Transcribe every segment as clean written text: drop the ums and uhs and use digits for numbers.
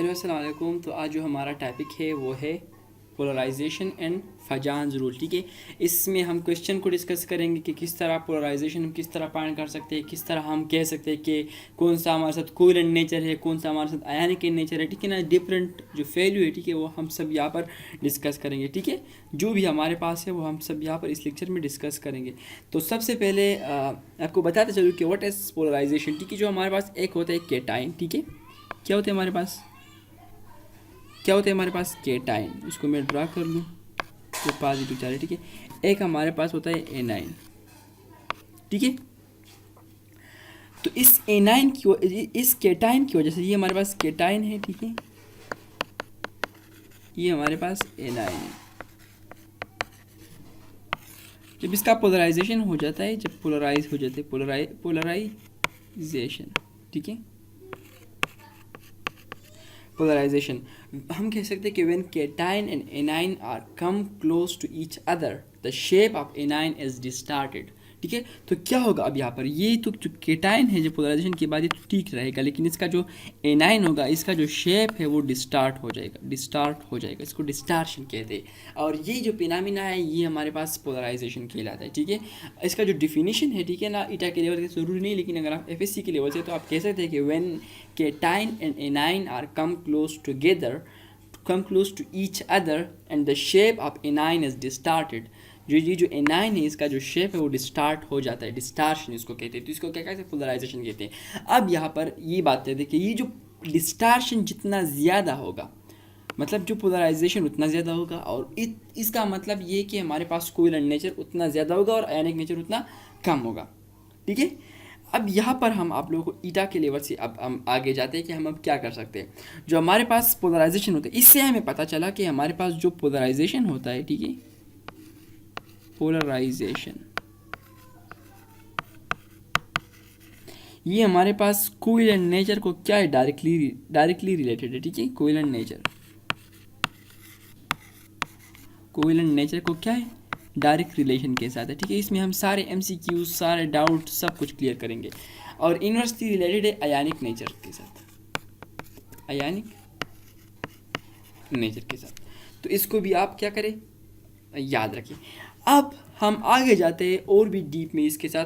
Hello अस्सलाम वालेकुम। तो आज जो हमारा टॉपिक है वो है पोलराइजेशन एंड फजान्स रूल। ठीक है, इसमें हम क्वेश्चन को डिस्कस करेंगे कि किस तरह पोलराइजेशन हम किस तरह फाइंड कर सकते हैं, किस तरह हम कह सकते हैं कि कौन सा हमारे साथ कोवेलेंट नेचर है, कौन सा हमारे साथ आयनिक नेचर है। ठीक है ना, डिफरेंट जो वैल्यू है, ठीक है, वो हम सब यहाँ पर डिस्कस करेंगे। ठीक है, जो भी हमारे पास है वो हम सब यहाँ पर इस लेक्चर में डिस्कस करेंगे। तो सबसे पहले आपको बताते चलूँ कि व्हाट इज़ पोलराइजेशन। ठीक है, जो हमारे पास एक होता है केटाइन। ठीक है, क्या होता है हमारे पास केटाइन। इसको मैं ड्रा कर लूँ तो पॉजिटिव चार्ज। ठीक है, एक हमारे पास होता है एनाइन। ठीक है, तो इस एनाइन की इस केटाइन की वजह से ये हमारे पास केटाइन है। ठीक है, ये हमारे पास एनाइन है। जब इसका पोलराइजेशन हो जाता है, जब पोलराइज हो जाते हैं, पोलराइजेशन। ठीक है, पोलराइजेशन हम कह सकते हैं कि when cation and anion are come close to each other the shape of anion is distorted. ठीक है, तो क्या होगा अब यहाँ पर, ये तो जो केटाइन है जो पोलराइजेशन के बाद ये तो ठीक रहेगा, लेकिन इसका जो एनाइन होगा, इसका जो शेप है वो डिस्टार्ट हो जाएगा। इसको डिस्टार्शन कहते हैं। और ये जो फिनोमेना है ये हमारे पास पोलराइजेशन कहलाता है। ठीक है, इसका जो डिफिनीशन है, ठीक है ना, ईटा के लेवल से ज़रूरी नहीं, लेकिन अगर आप एफएससी के लेवल से तो आप कह सकते हैं कि when cation and anion are come close to each other and the shape of anion is distorted। जो एनाइन है इसका जो शेप है वो डिस्टार्ट हो जाता है, डिस्टार्शन इसको कहते हैं। तो इसको क्या कहते हैं, पोलराइजेशन कहते हैं। अब यहाँ पर ये बात है कि ये जो डिस्टार्शन जितना ज़्यादा होगा, मतलब जो पोलराइजेशन उतना ज़्यादा होगा, और इसका मतलब ये कि हमारे पास कोवेलेंट नेचर उतना ज़्यादा होगा और आयनिक नेचर उतना कम होगा। ठीक है, अब यहाँ पर हम आप लोगों को ईटा के लेवल से अब हम आगे जाते हैं कि हम अब क्या कर सकते हैं। जो हमारे पास पोलराइजेशन होता है, इससे हमें पता चला कि हमारे पास जो पोलराइजेशन होता है, ठीक है, पोलराइजेशन ये हमारे पास कोवेलेंट नेचर को क्या है, डायरेक्टली रिलेटेड है। ठीक है, कोवेलेंट नेचर को क्या है, डायरेक्ट रिलेशन के साथ है। ठीक है, इसमें हम सारे एमसीक्यू, सारे डाउट, सब कुछ क्लियर करेंगे। और इनवर्सली रिलेटेड है आयनिक नेचर के साथ, तो इसको भी आप क्या करें, याद रखें। अब हम आगे जाते हैं और भी डीप में इसके साथ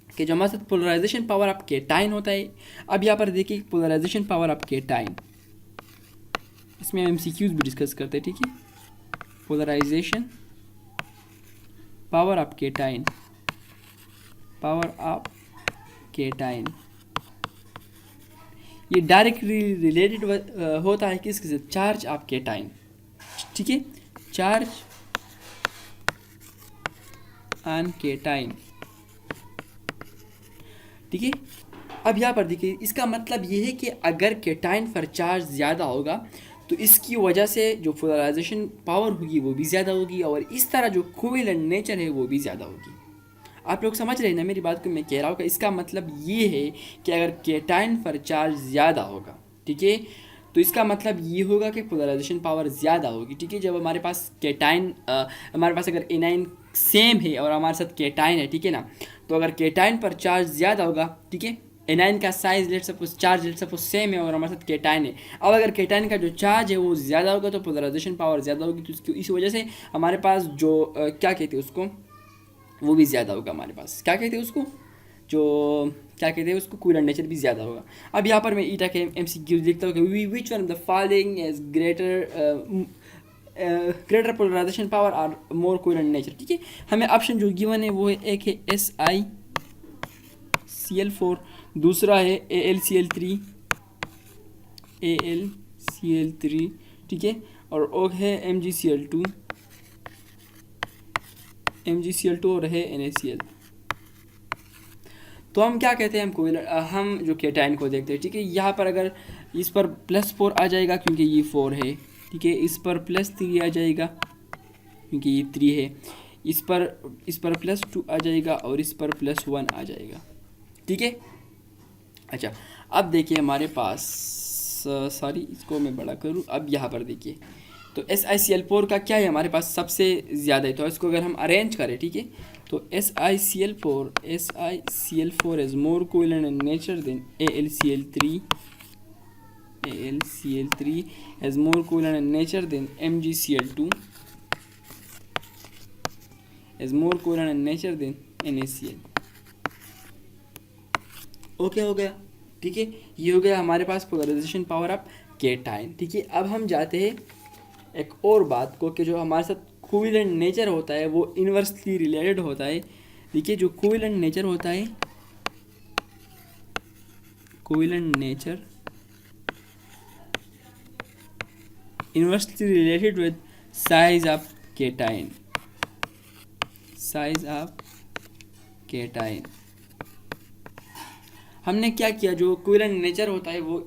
कि जो हमारे साथ पोलराइजेशन पावर ऑफ केटाइन होता है। अब यहाँ पर देखिए पोलराइजेशन पावर ऑफ केटाइन, इसमें हम एमसीक्यूज भी डिस्कस करते हैं। ठीक है, पोलराइजेशन पावर ऑफ केटाइन ये डायरेक्टली रिलेटेड होता है किसके साथ, चार्ज ऑफ केटाइन। ठीक है, चार्ज ऑन केटाइन। ठीक है, अब यहाँ पर देखिए इसका मतलब ये है कि अगर केटाइन पर चार्ज ज़्यादा होगा तो इसकी वजह से जो पोलराइजेशन पावर होगी वो भी ज़्यादा होगी, और इस तरह जो कोवेलेंट नेचर है वो भी ज़्यादा होगी। आप लोग समझ रहे हैं ना मेरी बात को, मैं कह रहा हूँ कि इसका मतलब ये है कि अगर केटाइन पर चार्ज ज़्यादा होगा, ठीक है, तो इसका मतलब ये होगा कि पोलराइजेशन पावर ज़्यादा होगी। ठीक है, जब हमारे पास केटाइन हमारे पास अगर एनाइन सेम है और हमारे साथ केटाइन है, ठीक है ना, तो अगर केटाइन पर चार्ज ज़्यादा होगा, ठीक है, एनाइन का साइज लेट सपोज सेम है और हमारे साथ केटाइन है। अब अगर केटाइन का जो चार्ज है वो ज़्यादा होगा तो पोलराइजेशन पावर ज़्यादा होगी, तो इस वजह से हमारे पास जो क्या कहते हैं उसको, वो भी ज़्यादा होगा। हमारे पास क्या कहते हैं उसको, कोवेलेंट नेचर भी ज़्यादा होगा। अब यहाँ पर मैं ईटा के एमसीक्यू लिखता हूँ कि which one of the following is greater polarisation power और मोर कोवेलेंट नेचर। ठीक है, हमें ऑप्शन जो गिवन है वो है, एक है SiCl4, दूसरा है AlCl3, ठीक है, और वो है MgCl2 और है NaCl। तो हम क्या कहते हैं, हम जो केटाइन को देखते हैं। ठीक है, यहाँ पर अगर इस पर +4 आ जाएगा क्योंकि ये 4 है, ठीक है, इस पर +3 आ जाएगा क्योंकि ये 3 है, इस पर +2 आ जाएगा और इस पर +1 आ जाएगा। ठीक है, अच्छा अब देखिए हमारे पास, सॉरी इसको मैं बड़ा करूँ। अब यहाँ पर देखिए तो SiCl4 का क्या है, हमारे पास सबसे ज़्यादा है, तो इसको अगर हम अरेंज करें, ठीक है, तो SiCl4 is more covalent in nature than AlCl3 AlCl3 has more covalent in nature than MgCl2 has more covalent in nature than NaCl। Okay हो गया, ठीक है। ये हो गया हमारे पास पोलराइजेशन पावर ऑफ केटाइन, ठीक है। अब हम जाते हैं एक और बात को कि जो हमारे साथ कोवेलेंट नेचर होता है वो इन्वर्सली रिलेटेड होता है। देखिए जो कोवेलेंट नेचर होता है, covalent nature inversely related with size of cation, size of cation. हमने क्या किया, जो कोवेलेंट नेचर होता है वो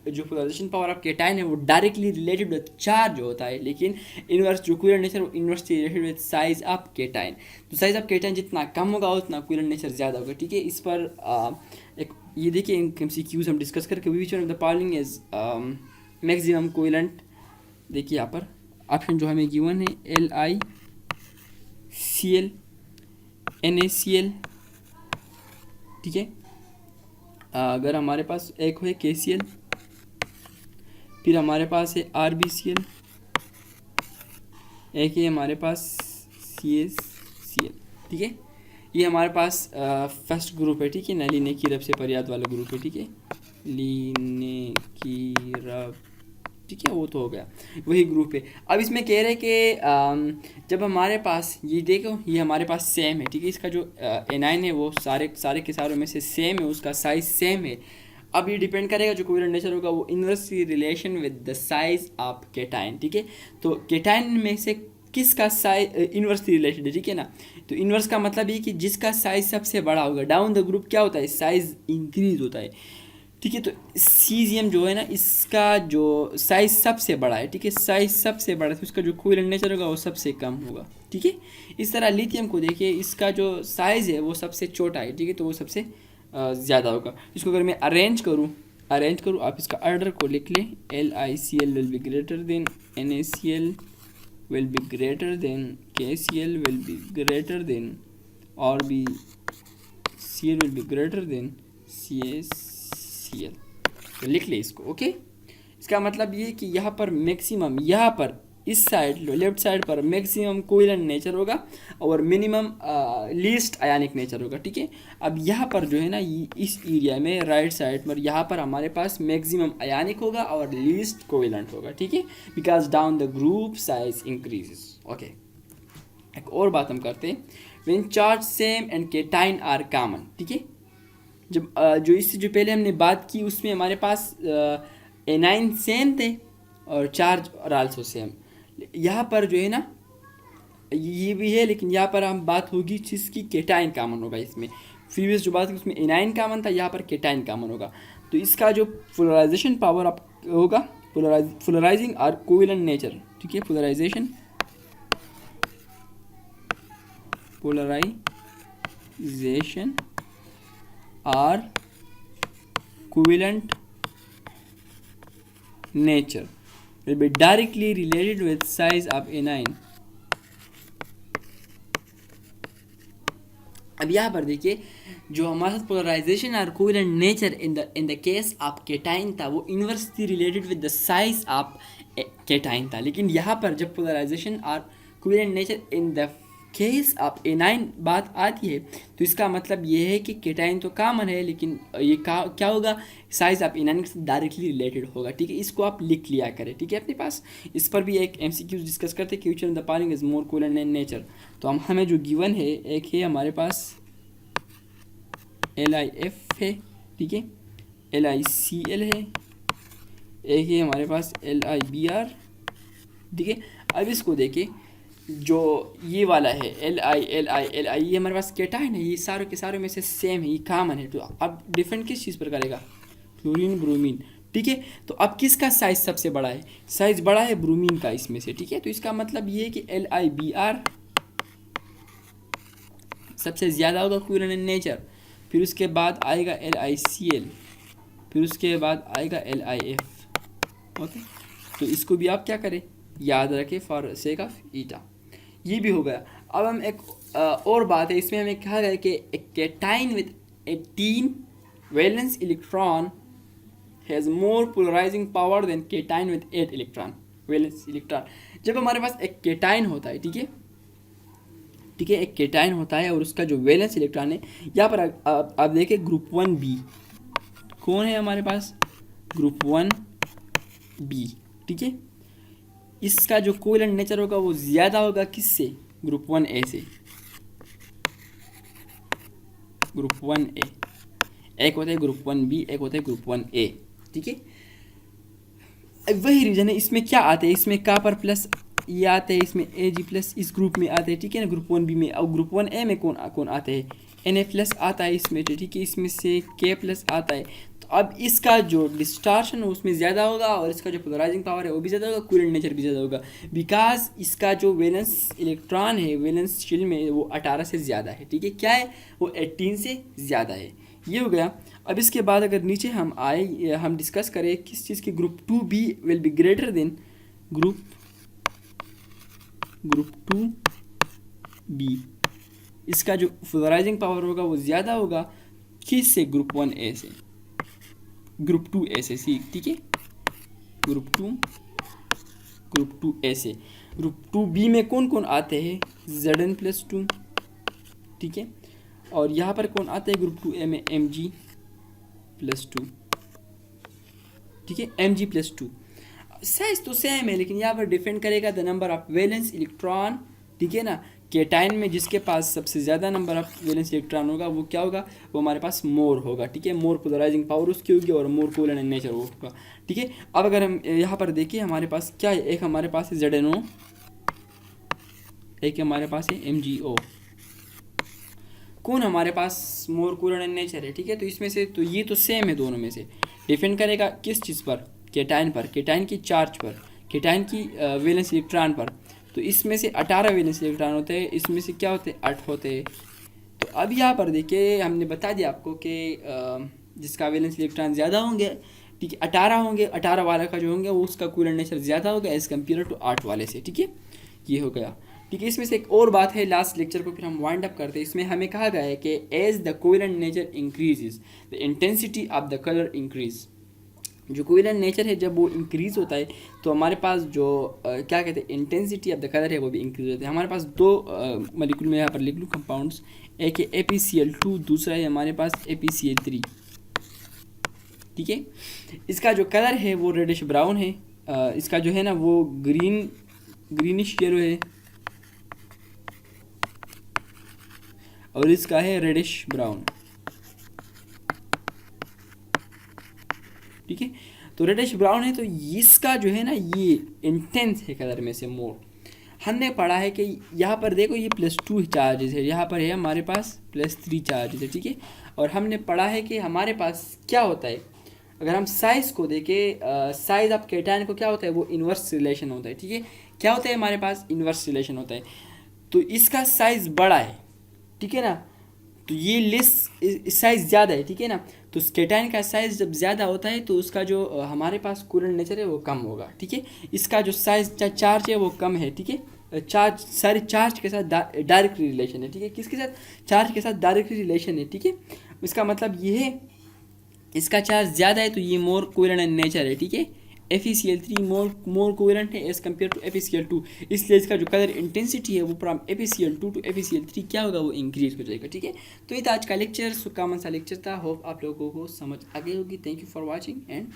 जो पोलराइजेशन पावर ऑफ केटाइन है वो डायरेक्टली रिलेटेड विद चार्ज होता है, लेकिन इनवर्स जो कोवेलेंट नेचर वो inversely related with size of cation. तो साइज ऑफ केटाइन जितना कम होगा उतना कोवेलेंट नेचर ज़्यादा होगा, ठीक है। इस पर एक ये देखिए MCQs हम डिस्कस करके विच one of the following is maximum covalent. देखिए यहाँ पर ऑप्शन जो हमें गिवन है LiCl NaCl, ठीक है। अगर हमारे पास एक है KCl, फिर हमारे पास है RbCl, एक है हमारे पास CaCl, ठीक है। ये हमारे पास फर्स्ट ग्रुप है, ठीक है ना, लीने की रब से पर्याप्त वाला ग्रुप है, ठीक है, लीने की रब, ठीक है, वो तो हो गया, वही ग्रुप है। अब इसमें कह रहे हैं कि जब हमारे पास ये देखो ये हमारे पास सेम है, ठीक है, इसका जो एनाइन है वो सारे के सारों में से सेम है, उसका साइज सेम है। अब ये डिपेंड करेगा जो कोवेलेंट नेचर होगा वो inversely relation with the size of cation, ठीक है। तो केटाइन में से किसका साइज इनवर्सली रिलेटेड है, ठीक है ना। तो इनवर्स का मतलब ये कि जिसका साइज सबसे बड़ा होगा, डाउन द ग्रुप क्या होता है, साइज इंक्रीज होता है, ठीक है। तो सीजियम जो है ना इसका जो साइज सबसे बड़ा है, ठीक है, साइज सबसे बड़ा है, तो इसका जो कोवेलेंट नेचर होगा वो सबसे कम होगा, ठीक है। इस तरह लिथियम को देखिए, इसका जो साइज है वो सबसे छोटा है, ठीक है, तो वो सबसे ज़्यादा होगा। इसको अगर मैं अरेंज करूँ आप इसका ऑर्डर को लिख लें, LiCl will be greater than NaCl will be greater than KCl will be greater than RbCl will be greater than CaCl। तो लिख ले इसको, ओके। इसका मतलब ये कि यहाँ पर मैक्सिमम, यहाँ पर इस साइड लेफ्ट साइड पर मैक्सिमम कोवेलेंट नेचर होगा और मिनिमम लीस्ट आयनिक नेचर होगा, ठीक है। अब यहाँ पर जो है ना इस एरिया में राइट साइड पर यहाँ पर हमारे पास मैक्सिमम आयनिक होगा और लीस्ट कोवेलेंट होगा, ठीक है, because down the group size increases, okay. एक और बात हम करते हैं, when charge same and cation are common, ठीक है। जब जो इससे जो पहले हमने बात की उसमें हमारे पास एनाइन सेम थे और चार्ज और आल्सो सेम। यहाँ पर जो है ना ये भी है, लेकिन यहाँ पर हम बात होगी जिसकी केटाइन कॉमन होगा। इसमें प्रीवियस जो बात की उसमें एनाइन कॉमन था, यहाँ पर केटाइन कॉमन होगा। तो इसका जो पोलराइजेशन पावर आप होगा, पोलराइजिंग और कोवेलेंट नेचर, ठीक है, पोलराइजेशन और covalent nature will be directly related with size of anion। अब यहाँ पर देखिए जो हमारे साथ पोलराइजेशन और covalent nature in the case of cation था वो inversely related with the size of cation था, लेकिन यहाँ पर जब पोलराइजेशन और covalent nature in the case of anion बात आती है तो इसका मतलब ये है कि केटाइन तो कॉमन है, लेकिन ये क्या होगा, साइज ऑफ एनाइन से डायरेक्टली रिलेटेड होगा, ठीक है। इसको आप लिख लिया करें, ठीक है, अपने पास। इस पर भी एक MCQ डिस्कस करते हैं कि which one the following is more covalent in nature. तो हमें जो गिवन है, एक है हमारे पास LiF है, ठीक है, LiCl है, एक है हमारे पास LiBr, ठीक है। अब इसको देखिए जो ये वाला है Li ये हमारे पास केटाइन है, ये सारों के सारों में से सेम है, ये कॉमन है। तो अब डिफरेंट किस चीज़ पर करेगा, क्लोरीन ब्रोमीन, ठीक है। तो अब किसका साइज सबसे बड़ा है, साइज बड़ा है ब्रोमीन का इसमें से, ठीक है। तो इसका मतलब ये है कि LiBr सबसे ज़्यादा होगा कोवेलेंट इन नेचर, फिर उसके बाद आएगा LiCl, फिर उसके बाद आएगा LiF, ओके। तो इसको भी आप क्या करें, याद रखें फॉर सेक ऑफ ईटा। ये भी हो गया। अब हम एक और बात है, इसमें हमें कहा गया कि cation with 18 valence electron has more polarising power then cation with 8 electron, valence electron. जब हमारे पास एक केटाइन होता है, ठीक है, ठीक है, एक केटाइन होता है और उसका जो वैलेंस इलेक्ट्रॉन है, यहाँ पर आप देखें ग्रुप 1b कौन है हमारे पास, ग्रुप 1b, ठीक है। इसका जो कोवेलेंट नेचर होगा वो ज़्यादा होगा किससे, ग्रुप 1a से, ग्रुप 1a। एक होता है ग्रुप 1b, एक होता है ग्रुप 1a, ठीक है। वही रीजन है, इसमें क्या आते हैं, इसमें कापर प्लस ये आते हैं, इसमें Ag प्लस इस ग्रुप में आते हैं, ठीक है ना, ग्रुप 1b में। और ग्रुप 1a में कौन कौन आते हैं, Na प्लस आता है इसमें, ठीक है, इसमें से K प्लस आता है। तो अब इसका जो डिस्टार्शन है उसमें ज़्यादा होगा और इसका जो पोलराइजिंग पावर है वो भी ज़्यादा होगा, कूलेंट नेचर भी ज़्यादा होगा, बिकॉज इसका जो वैलेंस इलेक्ट्रॉन है वैलेंस शेल में वो 18 से ज़्यादा है, ठीक है, क्या है वो 18 से ज़्यादा है। ये हो गया। अब इसके बाद अगर नीचे हम आए, हम डिस्कस करें किस चीज़ की, group 2b will be greater than group 2b। इसका जो पोलराइजिंग पावर होगा वो ज़्यादा होगा किस से, ग्रुप 1a से, ग्रुप 2a से, सी, ठीक है, ग्रुप 2a से। ग्रुप 2b में कौन कौन आते हैं, Zn प्लस 2, ठीक है, और यहाँ पर कौन आते हैं ग्रुप 2a में, Mg प्लस 2, ठीक है, Mg प्लस 2। साइज तो सेम है लेकिन यहाँ पर डिपेंड करेगा the number of valence electron, ठीक है ना। केटाइन में जिसके पास सबसे ज़्यादा नंबर ऑफ वैलेंस इलेक्ट्रॉन होगा वो क्या होगा, वो हमारे पास मोर होगा, ठीक है, मोर पोलराइजिंग पावर उसकी होगी और मोर कोवेलेंट नेचर वो होगा, ठीक है। अब अगर हम यहाँ पर देखिए हमारे पास क्या है, एक हमारे पास है ZnO, एक हमारे पास है MgO, कौन हमारे पास मोर कोवेलेंट नेचर है, ठीक है। तो इसमें से तो ये तो सेम है, दोनों में से डिपेंड करेगा किस चीज़ पर, केटाइन पर, केटाइन की चार्ज पर, केटाइन की वैलेंस इलेक्ट्रॉन पर। तो इसमें से 18 वैलेंस इलेक्ट्रॉन होते हैं, इसमें से क्या होते हैं, 8 होते हैं। तो अब यहाँ पर देखिए हमने बता दिया आपको कि जिसका वैलेंस इलेक्ट्रॉन ज़्यादा होंगे, ठीक है, 18 होंगे, 18 वाले का जो होंगे वो उसका कोवेलेंट नेचर ज़्यादा होगा एज़ कम्पेयर टू 8 वाले से, ठीक है, ये हो गया, ठीक है। इसमें से एक और बात है, लास्ट लेक्चर को फिर हम वाइंड अप करते हैं। इसमें हमें कहा गया है कि as the covalent nature increases the intensity of the colour increase. जो कोवेलेंट नेचर है जब वो इंक्रीज़ होता है तो हमारे पास जो क्या कहते हैं, इंटेंसिटी ऑफ द कलर है वो भी इंक्रीज होता है। हमारे पास दो मॉलिक्यूल में यहाँ पर लिख लूँ कंपाउंड्स, एक है APCl2, दूसरा है हमारे पास APCl3, ठीक है। इसका जो कलर है वो रेडिश ब्राउन है, इसका जो है ना वो ग्रीनिश येलो है और इसका है रेडिश ब्राउन, ठीक है। तो रेडिश ब्राउन है तो इसका जो है ना ये इंटेंस है कलर में से मोर। हमने पढ़ा है कि यहाँ पर देखो ये +2 चार्जेस है, यहाँ पर है हमारे पास +3 चार्जेस है, ठीक है। और हमने पढ़ा है कि हमारे पास क्या होता है, अगर हम साइज़ को देखें, साइज़ ऑफ केटायन को क्या होता है, वो इन्वर्स रिलेशन होता है, ठीक है। क्या होता है हमारे पास, इन्वर्स रिलेशन होता है। तो इसका साइज़ बड़ा है, ठीक है ना, तो ये लेस साइज़ ज़्यादा है, ठीक है ना। तो केटायन का साइज़ जब ज़्यादा होता है तो उसका जो हमारे पास कोवेलेंट नेचर है वो कम होगा, ठीक है। इसका जो साइज़ चार्ज है वो कम है, ठीक है। चार्ज सारे चार्ज के साथ डायरेक्ट रिलेशन है, ठीक है, किसके साथ, चार्ज के साथ डायरेक्ट रिलेशन है, ठीक है। इसका मतलब ये है इसका चार्ज ज़्यादा है तो ये मोर कोवेलेंट नेचर है, ठीक है। FeCl3 मोर कोवेलेंट है एज़ कम्पेयर टू FeCl2, इसलिए इसका जो कलर इंटेंसिटी है वो फ्रॉम FeCl2 टू FeCl3 क्या होगा, वो इंक्रीज हो जाएगा, ठीक है। तो ये था आज का लेक्चर, कॉमन सा लेक्चर था। होप आप लोगों को समझ आ गई होगी। Thank you for watching and